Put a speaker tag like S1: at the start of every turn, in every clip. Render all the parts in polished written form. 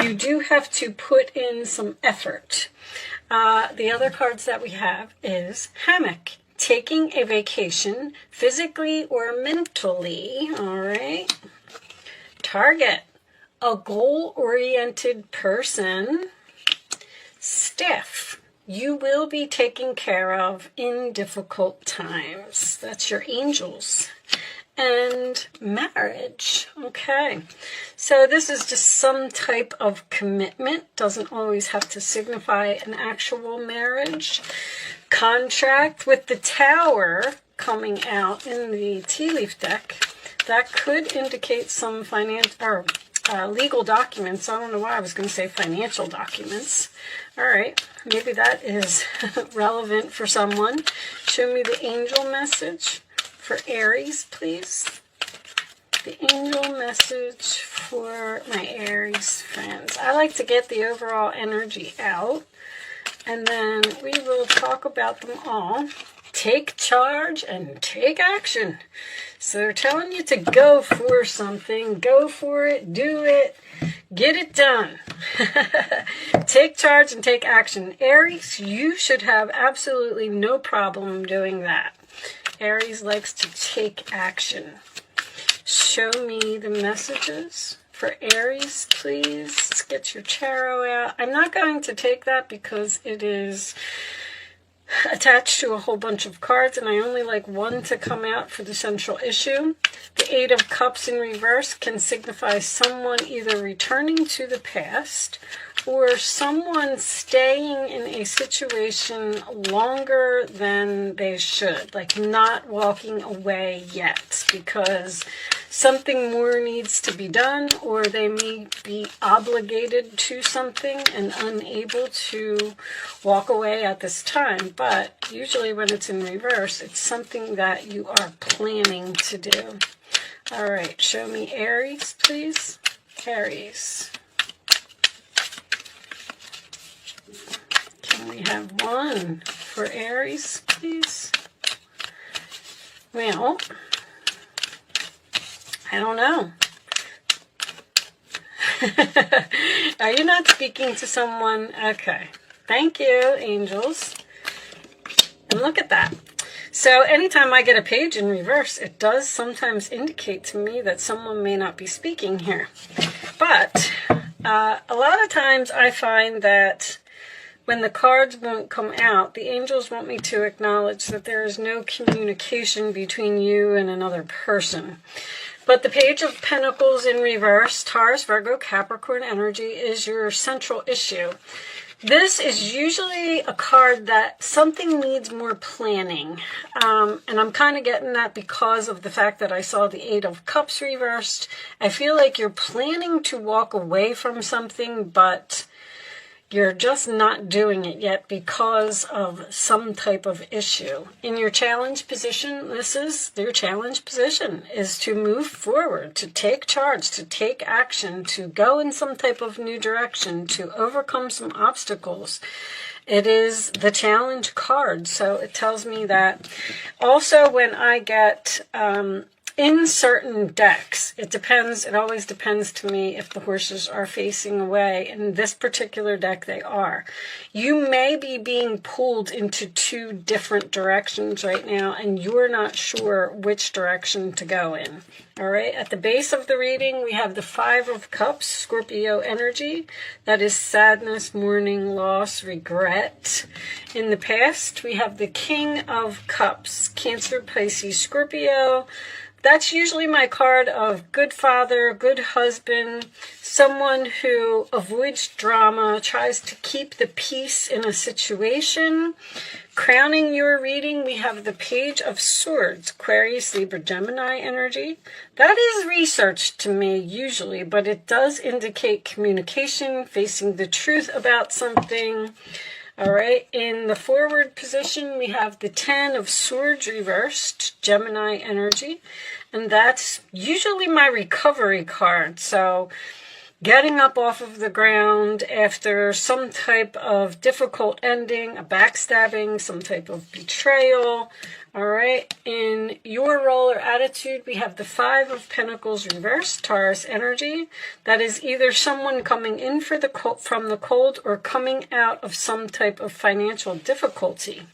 S1: you do have to put in some effort. The other cards that we have is hammock, taking a vacation physically or mentally. All right. Target, a goal-oriented person. Staff, you will be taken care of in difficult times. That's your angels. And marriage. Okay, so this is just some type of commitment. Doesn't always have to signify an actual marriage. Contract, with the Tower coming out in the tea leaf deck, that could indicate some legal documents. I don't know why I was going to say financial documents. All right, maybe that is relevant for someone. Show me the angel message for Aries, please. The angel message for my Aries friends. I like to get the overall energy out, and then we will talk about them all. Take charge and take action. So they're telling you to go for something. Go for it. Do it. Get it done. Take charge and take action. Aries, you should have absolutely no problem doing that. Aries likes to take action. Show me the messages for Aries, please. Let's get your tarot out. I'm not going to take that because it is attached to a whole bunch of cards, and I only like one to come out for the central issue. The Eight of Cups in reverse can signify someone either returning to the past or someone staying in a situation longer than they should, like not walking away yet because something more needs to be done, or they may be obligated to something and unable to walk away at this time. But usually when it's in reverse, it's something that you are planning to do. All right, show me Aries, please. Aries. Can we have one for Aries, please? Well, I don't know. Are you not speaking to someone? Okay. Thank you, angels. And look at that. So anytime I get a page in reverse, it does sometimes indicate to me that someone may not be speaking here. But a lot of times I find that when the cards won't come out, the angels want me to acknowledge that there is no communication between you and another person. But the Page of Pentacles in reverse, Taurus, Virgo, Capricorn energy, is your central issue. This is usually a card that something needs more planning. And I'm kind of getting that because of the fact that I saw the Eight of Cups reversed. I feel like you're planning to walk away from something, but you're just not doing it yet because of some type of issue. In your challenge position, this is your challenge position, is to move forward, to take charge, to take action, to go in some type of new direction, to overcome some obstacles. It is the challenge card, so it tells me that. Also, when I get in certain decks, it depends, it always depends to me if the horses are facing away. In this particular deck, they are. You may be being pulled into two different directions right now, and you're not sure which direction to go in. All right, at the base of the reading, we have the Five of Cups, Scorpio energy. That is sadness, mourning, loss, regret. In the past, we have the King of Cups, Cancer, Pisces, Scorpio. That's usually my card of good father, good husband, someone who avoids drama, tries to keep the peace in a situation. Crowning your reading, we have the Page of Swords, Aquarius, Libra, Gemini energy. That is research to me usually, but it does indicate communication, facing the truth about something. All right, in the forward position, we have the Ten of Swords reversed, Gemini energy, and that's usually my recovery card. So getting up off of the ground after some type of difficult ending, a backstabbing, some type of betrayal. All right, in your role or attitude, we have the Five of Pentacles reversed, Taurus energy. That is either someone coming in from the cold or coming out of some type of financial difficulty.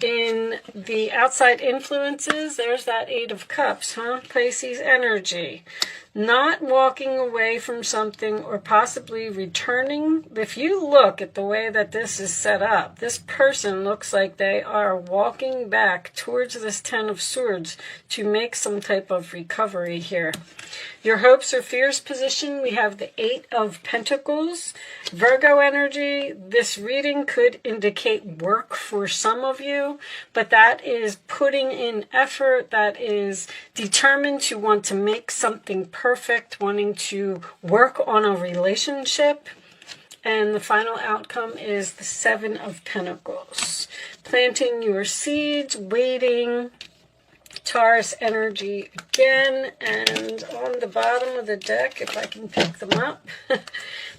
S1: In the outside influences, there's that Eight of Cups, Pisces energy. Not walking away from something or possibly returning. If you look at the way that this is set up, this person looks like they are walking back towards this Ten of Swords to make some type of recovery here. Your hopes or fears position, we have the Eight of Pentacles. Virgo energy, this reading could indicate work for some of you, but that is putting in effort, that is determined to want to make something perfect, wanting to work on a relationship. And the final outcome is the Seven of Pentacles. Planting your seeds, waiting. Taurus energy again, and on the bottom of the deck, if I can pick them up,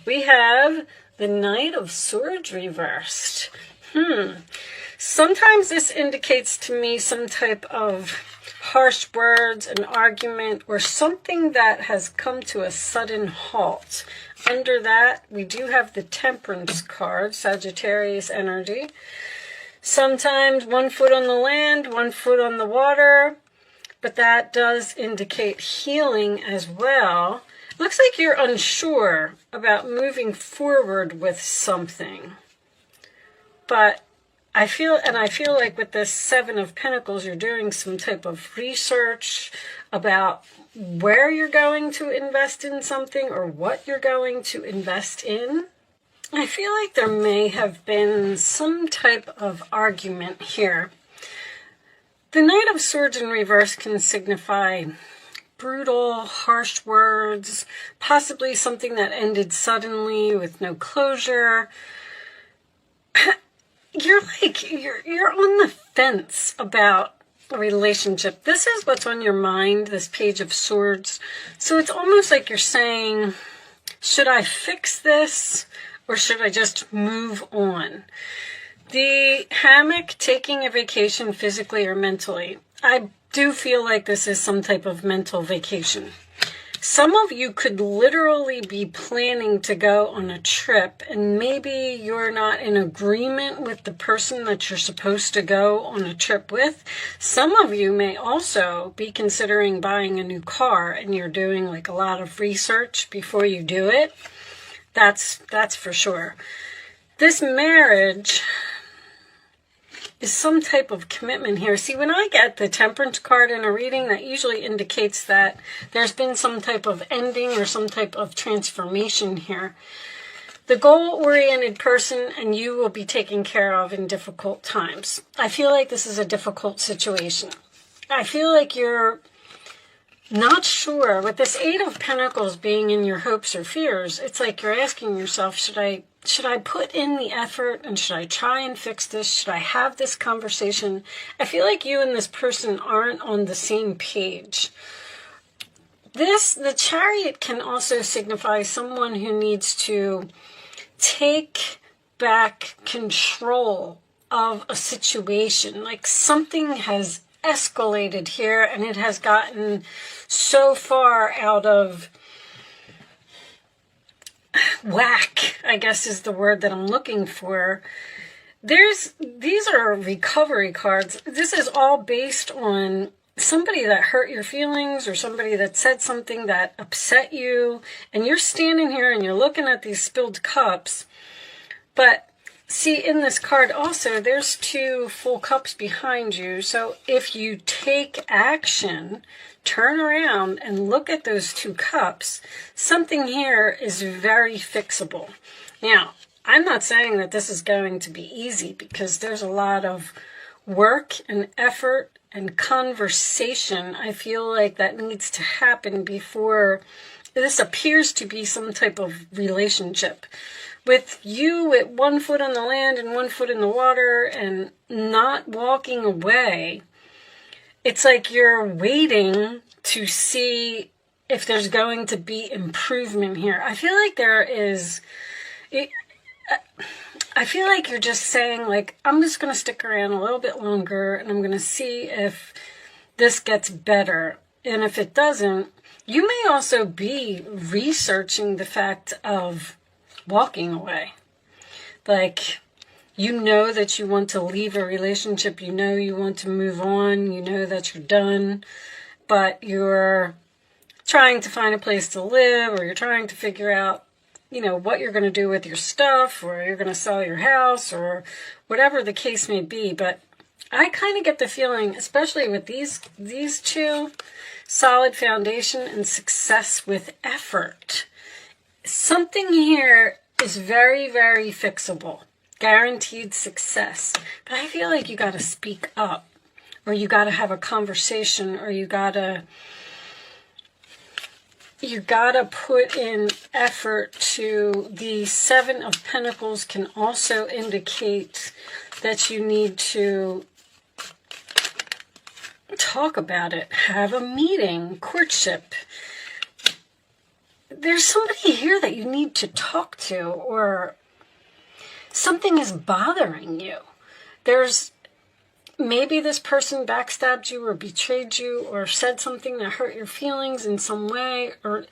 S1: we have the Knight of Swords reversed. Sometimes this indicates to me some type of harsh words, an argument, or something that has come to a sudden halt. Under that, we do have the Temperance card, Sagittarius energy. Sometimes 1 foot on the land, 1 foot on the water, but that does indicate healing as well. Looks like you're unsure about moving forward with something. But I feel like with this Seven of Pentacles, you're doing some type of research about where you're going to invest in something or what you're going to invest in. I feel like there may have been some type of argument here. The Knight of Swords in reverse can signify brutal, harsh words, possibly something that ended suddenly with no closure. You're on the fence about a relationship. This is what's on your mind, this Page of Swords. So it's almost like you're saying, should I fix this? Or should I just move on? The hammock, taking a vacation physically or mentally. I do feel like this is some type of mental vacation. Some of you could literally be planning to go on a trip, and maybe you're not in agreement with the person that you're supposed to go on a trip with. Some of you may also be considering buying a new car, and you're doing like a lot of research before you do it. That's for sure. This marriage is some type of commitment here. See, when I get the Temperance card in a reading, that usually indicates that there's been some type of ending or some type of transformation here. The goal-oriented person and you will be taken care of in difficult times. I feel like this is a difficult situation. I feel like you're not sure. With this Eight of Pentacles being in your hopes or fears, it's like you're asking yourself, should I put in the effort and should I try and fix this? Should I have this conversation? I feel like you and this person aren't on the same page. The Chariot can also signify someone who needs to take back control of a situation. Like something has escalated here and it has gotten so far out of whack, I guess is the word that I'm looking for. These are recovery cards. This is all based on somebody that hurt your feelings or somebody that said something that upset you, and you're standing here and you're looking at these spilled cups. But see, in this card also, there's 2 full cups behind you. So if you take action, turn around and look at those 2 cups, something here is very fixable. Now, I'm not saying that this is going to be easy because there's a lot of work and effort and conversation. I feel like that needs to happen before this appears to be some type of relationship. With you at 1 foot on the land and 1 foot in the water and not walking away, it's like you're waiting to see if there's going to be improvement here. I feel like there is... I feel like you're just saying, like, I'm just going to stick around a little bit longer and I'm going to see if this gets better. And if it doesn't, you may also be researching the fact of walking away. Like, you know that you want to leave a relationship, you know you want to move on, you know that you're done, but you're trying to find a place to live, or you're trying to figure out, you know, what you're going to do with your stuff, or you're going to sell your house, or whatever the case may be. But I kind of get the feeling, especially with these two, solid foundation and success with effort. Something here is very, very fixable. Guaranteed success. But I feel like you got to speak up, or you got to have a conversation, or you got to put in effort. To the Seven of Pentacles can also indicate that you need to talk about it, have a meeting, courtship. There's somebody here that you need to talk to, or something is bothering you. There's maybe this person backstabbed you or betrayed you or said something that hurt your feelings in some way or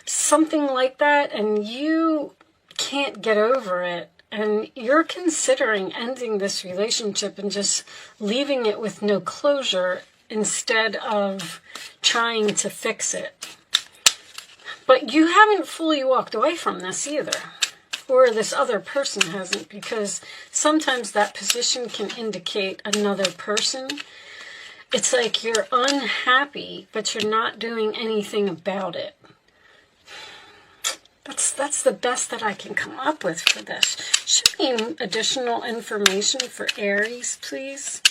S1: something like that, and you can't get over it. And you're considering ending this relationship and just leaving it with no closure instead of trying to fix it. But you haven't fully walked away from this either. Or this other person hasn't, because sometimes that position can indicate another person. It's like you're unhappy, but you're not doing anything about it. That's the best that I can come up with for this. Show me additional information for Aries, please.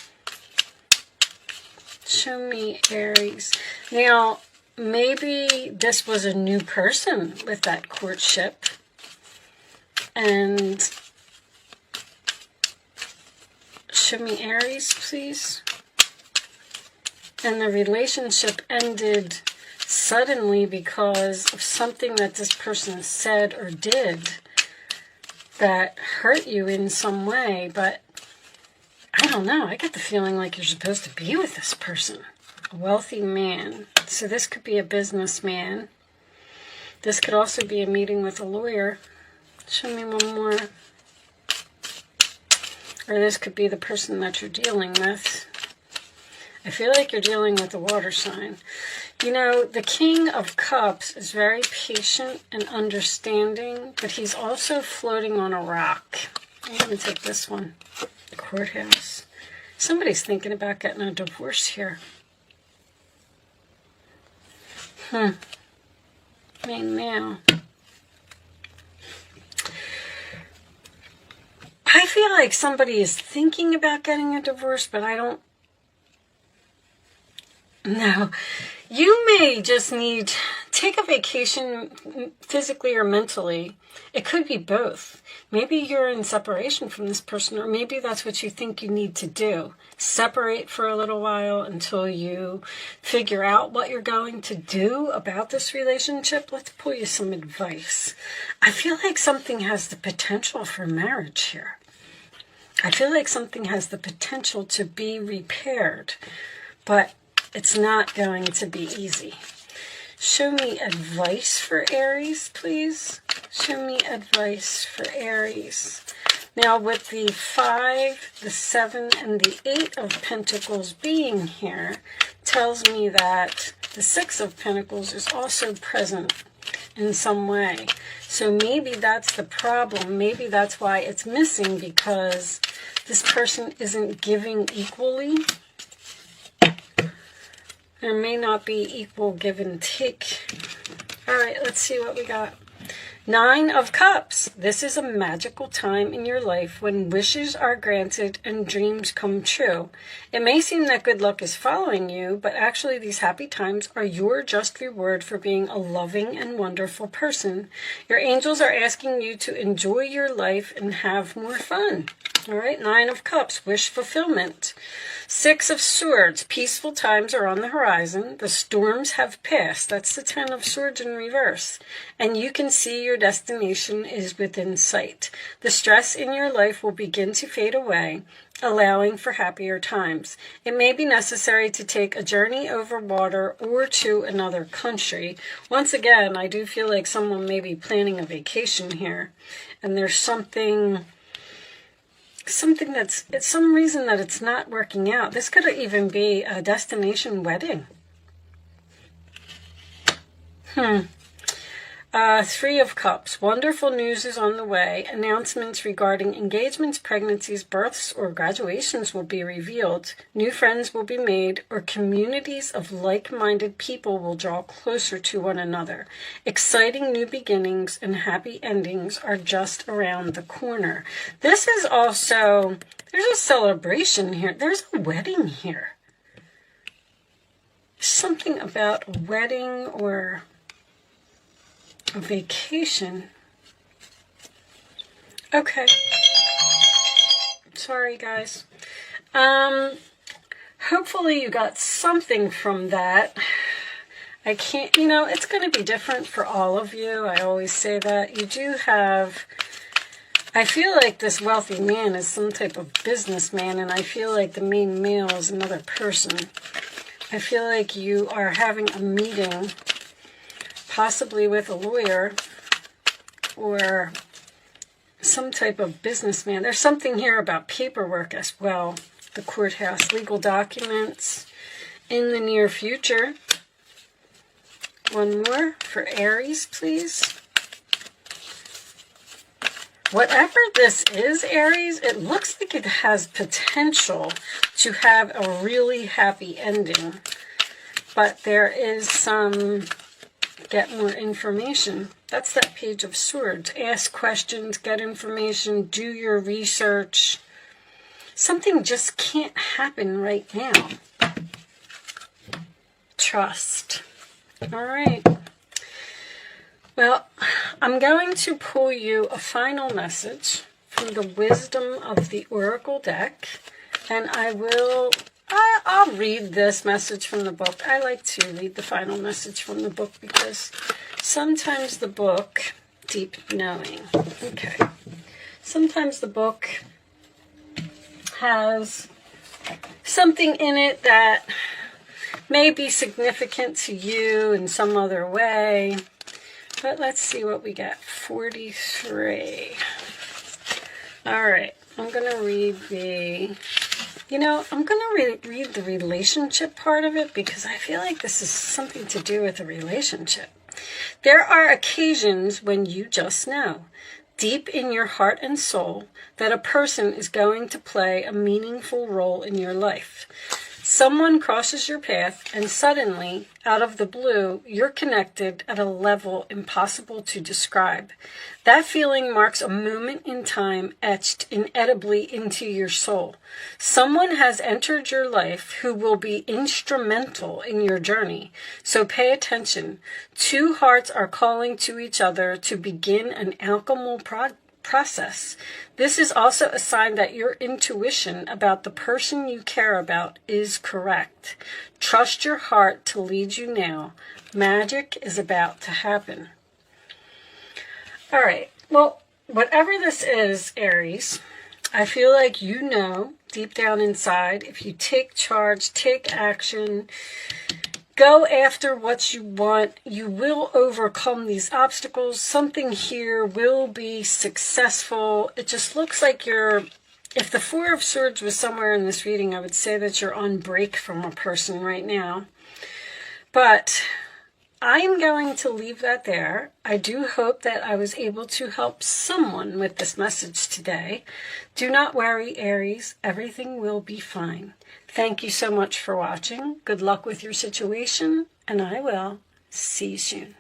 S1: Show me Aries. Now, maybe this was a new person with that courtship. And show me Aries, please. And the relationship ended suddenly because of something that this person said or did that hurt you in some way. But I don't know. I get the feeling like you're supposed to be with this person. A wealthy man. So this could be a businessman. This could also be a meeting with a lawyer. Show me one more. Or this could be the person that you're dealing with. I feel like you're dealing with a water sign. You know, the King of Cups is very patient and understanding, but he's also floating on a rock. I'm going to take this one. The courthouse. Somebody's thinking about getting a divorce here. I mean, now. I feel like somebody is thinking about getting a divorce, but I don't know. You may just need take a vacation physically or mentally. It could be both. Maybe you're in separation from this person, or maybe that's what you think you need to do. Separate for a little while until you figure out what you're going to do about this relationship. Let's pull you some advice. I feel like something has the potential for marriage here. I feel like something has the potential to be repaired, but it's not going to be easy. Show me advice for Aries, please. Show me advice for Aries. Now, with the 5, the 7, and the 8 of Pentacles being here, tells me that the 6 of Pentacles is also present in some way. So maybe that's the problem. Maybe that's why it's missing, because this person isn't giving equally. There may not be equal give and take. All right, let's see what we got. Nine of Cups. This is a magical time in your life when wishes are granted and dreams come true. It may seem that good luck is following you, but actually these happy times are your just reward for being a loving and wonderful person. Your angels are asking you to enjoy your life and have more fun. All right, Nine of Cups, wish fulfillment. Six of Swords, peaceful times are on the horizon. The storms have passed. That's the Ten of Swords in reverse. And you can see your destination is within sight. The stress in your life will begin to fade away, allowing for happier times. It may be necessary to take a journey over water or to another country. Once again, I do feel like someone may be planning a vacation here. And there's something that's, it's some reason that it's not working out. This could even be a destination wedding. Three of Cups. Wonderful news is on the way. Announcements regarding engagements, pregnancies, births, or graduations will be revealed. New friends will be made, or communities of like-minded people will draw closer to one another. Exciting new beginnings and happy endings are just around the corner. This is also, there's a celebration here. There's a wedding here. Something about a wedding or a vacation. Okay. Sorry, guys. Hopefully you got something from that. I can't, it's going to be different for all of you. I always say that. You do have, I feel like this wealthy man is some type of businessman, and I feel like the main male is another person. I feel like you are having a meeting, possibly with a lawyer or some type of businessman. There's something here about paperwork as well. The courthouse, legal documents in the near future. One more for Aries, please. Whatever this is, Aries, it looks like it has potential to have a really happy ending. But there is some, get more information. That's that Page of Swords. Ask questions, get information, do your research. Something just can't happen right now. Trust. All right. Well, I'm going to pull you a final message from the Wisdom of the Oracle deck, and I'll read this message from the book. I like to read the final message from the book because sometimes the book, deep knowing, okay, sometimes the book has something in it that may be significant to you in some other way. But let's see what we get. 43. All right. I'm going to read I'm going to read the relationship part of it because I feel like this is something to do with a relationship. There are occasions when you just know, deep in your heart and soul, that a person is going to play a meaningful role in your life. Someone crosses your path and suddenly, out of the blue, you're connected at a level impossible to describe. That feeling marks a moment in time etched inevitably into your soul. Someone has entered your life who will be instrumental in your journey. So pay attention. Two hearts are calling to each other to begin an alchemical process. This is also a sign that your intuition about the person you care about is correct. Trust your heart to lead you now. Magic is about to happen. All right. Well, whatever this is, Aries, I feel like you know deep down inside, if you take charge, take action, go after what you want, you will overcome these obstacles. Something here will be successful. It just looks like if the Four of Swords was somewhere in this reading, I would say that you're on break from a person right now. But I'm going to leave that there. I do hope that I was able to help someone with this message today. Do not worry, Aries. Everything will be fine. Thank you so much for watching. Good luck with your situation, and I will see you soon.